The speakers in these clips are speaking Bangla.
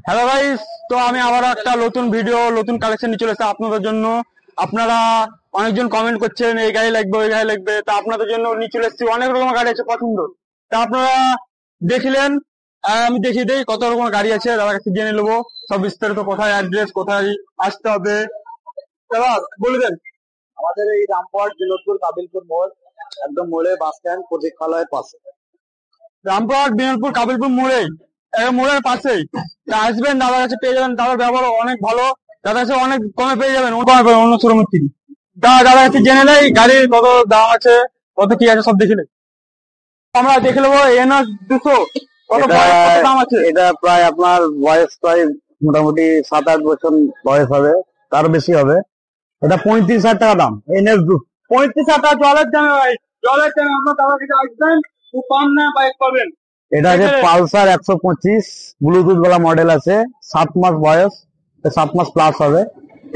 হ্যালো গাইস, তো আমি আবার একটা নতুন ভিডিও নতুন কালেকশন নিয়ে চলে এসেছি আপনাদের জন্য। আপনারা অনেকজন কমেন্ট করছেন এই গাড়ি লাগবে ওই গাড়ি লাগবে, তা আপনাদের জন্য নিয়ে চলে এসেছি। অনেক রকমের গাড়ি আছে পছন্দ, তা আপনারা দেখলেন। আমি দেখিয়ে দিই কত রকমের গাড়ি আছে, দাদার কাছে জেনে নেবো সব বিস্তারিত। কোথায় অ্যাড্রেস, কোথায় আসতে হবে, দাদা বলে দেন। আমাদের এই রামপুরহাট বিনোদপুর কাবিলপুর মোড়, একদম মোড়ে বাস স্ট্যান্ড প্রতীক্ষালয়ের পাশে। রামপুরহাট বিনোদপুর কাবিলপুর মোড়েই, মোড়ের পাশেই। তা আসবেন, দাদার কাছে পেয়ে যাবেন। দাদার ব্যবহার অনেক ভালো, দাদার কাছে অনেক কমে পেয়ে যাবেন, কমে পাবেন অন্য শোরুমের থেকে। দাদার কাছে জেনে নেই গাড়ির কত দাম আছে, কত কি আছে সব দেখে নেই। আমরা দেখে নেবো এনএস 200 কত দাম আছে। এটা প্রায় আপনার বয়স প্রায় মোটামুটি 7-8 বছর বয়স হবে, তার বেশি হবে। এটা 35,000 টাকা দাম। NS 200 35,000 টাকা জলের দামে ভাই, জলের দামে আপনার দাদার কাছে আসবেন, খুব কম দামে বাইক পাবেন। এটা আছে পালসার 125 ব্লুটুথ वाला মডেল আছে, 7 মাস বয়স, 7 মাস প্লাস হবে।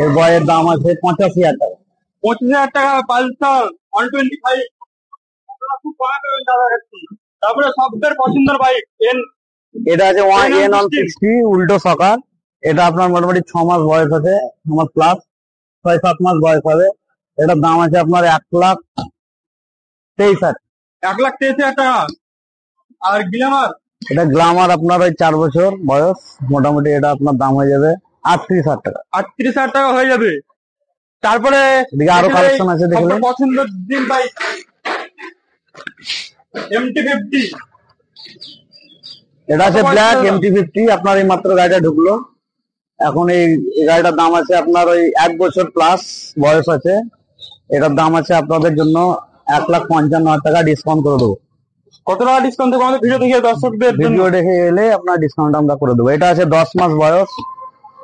এর বয়ের দাম আছে 85,000 টাকা। 25,000 টাকা পালসার 125 আপনারা খুব কমে পাবেন দাদার কাছে। তারপরে সবথেকে পছন্দের বাইক এটা আছে N160 উল্টো সকার। এটা আপনার মোটামুটি 6 মাস বয়স আছে, 6 মাস প্লাস, 6-7 মাস বয়স হবে। এটার দাম আছে আপনার 1,23,000। 1,23,000 টাকা। আর গ্ল্যামার, এটা গ্ল্যামার আপনার ওই 4 বছর বয়স, মোটামুটি এটা আপনার দাম হয়ে যাবে 38,000 টাকা। 38,000 টাকা হয়ে যাবে। তারপরে এদিকে আরো কালেকশন আছে, দেখুন। পছন্দের দিন বাইক MT-50, এটা আছে ব্ল্যাক MT-50। আপনার এই মাত্র গাড়িটা ঢুকলো। এখন এই গাড়িটার দাম আছে আপনার ওই 1 বছর প্লাস বয়স আছে। এটার দাম আছে আপনাদের জন্য 1,55,000 টাকা, ডিসকাউন্ট করে দেবো। কত টাকা ডিসকাউন্ট দেবো আমাদের ভিডিও দেখে দর্শকদের জন্য? ভিডিও দেখে এলে আপনার ডিসকাউন্ট আমরা করে দেবো। এটা আছে 10 মাস বয়স,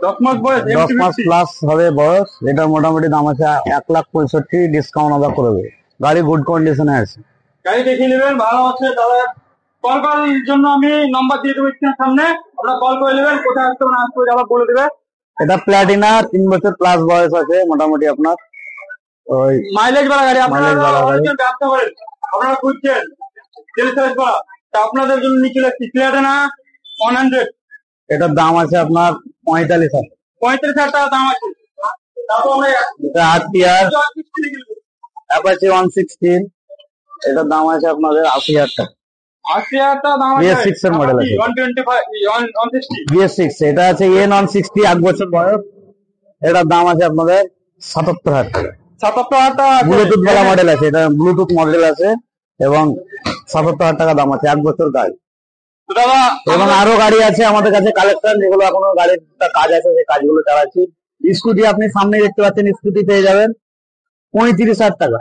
10 মাস বয়স, 10 মাস প্লাস হবে বয়স। এটা মোটামুটি দাম আছে 1,65,000, ডিসকাউন্ট আমরা করে দেবো। গাড়ি গুড কন্ডিশনে আছে, গাড়ি দেখে নেবেন, ভালো আছে। দাদা কল করার জন্য আমি নাম্বার দিয়ে দেবো স্ক্রিনের সামনে, আপনারা কল করে নেবেন। কোথায় আসতে হবে না আসতে হবে দাদা বলে দেবে। এটা প্ল্যাটিনা, 3 বছর প্লাস বয়স আছে মোটামুটি আপনার। ওই মাইলেজ বালা গাড়ি, আপনারা মাইলেজ বালা গাড়ি। অনেকজন ব্যবসা করেন, আপনারা খুঁজছেন তেল সার্ভিস করা, তা আপনাদের জন্য নিচে রাখছি প্ল্যাটিনা 100। এটার দাম আছে আপনার 45,000। 35,000 টাকা দাম আছে। তারপর আমরা এটা RTR অ্যাপাচি 116, এটার দাম আছে আপনাদের 80,000 টাকা। 80,000 টাকা দাম আছে। BS6 এর মডেল আছে, 125 BS6। এটা আছে N160 1 বছর বয়স। এটার দাম আছে আপনাদের 77,000 টাকা। 77,000 টাকা। ব্লুটুথ वाला মডেল আছে, এটা ব্লুটুথ মডেল আছে এবং 77,000 টাকা দাম আছে, 1 বছর গাড়ি। দাদা এবং আরো গাড়ি আছে আমাদের কাছে কালেকশন, যেগুলো এখনো গাড়ির কাজ আছে, সেই কাজগুলো চালাচ্ছি। স্কুটি আপনি সামনে দেখতে পাচ্ছেন, স্কুটি পেয়ে যাবেন 35,000 টাকা,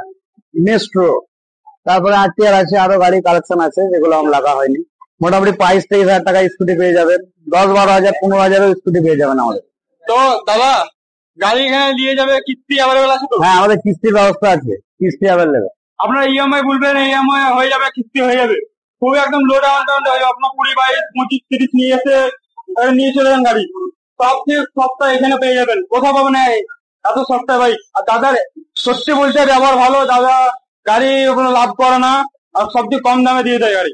মেস্ট্রো। তারপরে RTR আছে, আরো গাড়ি কালেকশন আছে যেগুলো আমার লাগা হয়নি। মোটামুটি 22-23,000 টাকা স্কুটি পেয়ে যাবেন, 10-12,000 15,000 স্কুটি পেয়ে যাবেন আমাদের। তো দাদা গাড়ি এখানে নিয়ে যাবে, কিস্তি অ্যাভেলেবেল আছে তো? হ্যাঁ, আমাদের কিস্তির ব্যবস্থা আছে, কিস্তি অ্যাভেলেবেল। আপনারা EMI বলবেন, EMI হয়ে যাবে, কিস্তি হয়ে যাবে। খুবই একদম লো ডাউন হয়ে আপনার 20, 22, 25, 30 নিয়ে এসে নিয়ে চলে যান গাড়ি। সবচেয়ে সস্তা এখানে পেয়ে যাবেন, কোথাও পাবেন না এত সস্তা ভাই। আর দাদার সত্যি বলতে ব্যবহার ভালো, দাদা গাড়ি ওখানে লাভ করে না, আর সবচেয়ে কম দামে দিয়ে দেয় গাড়ি।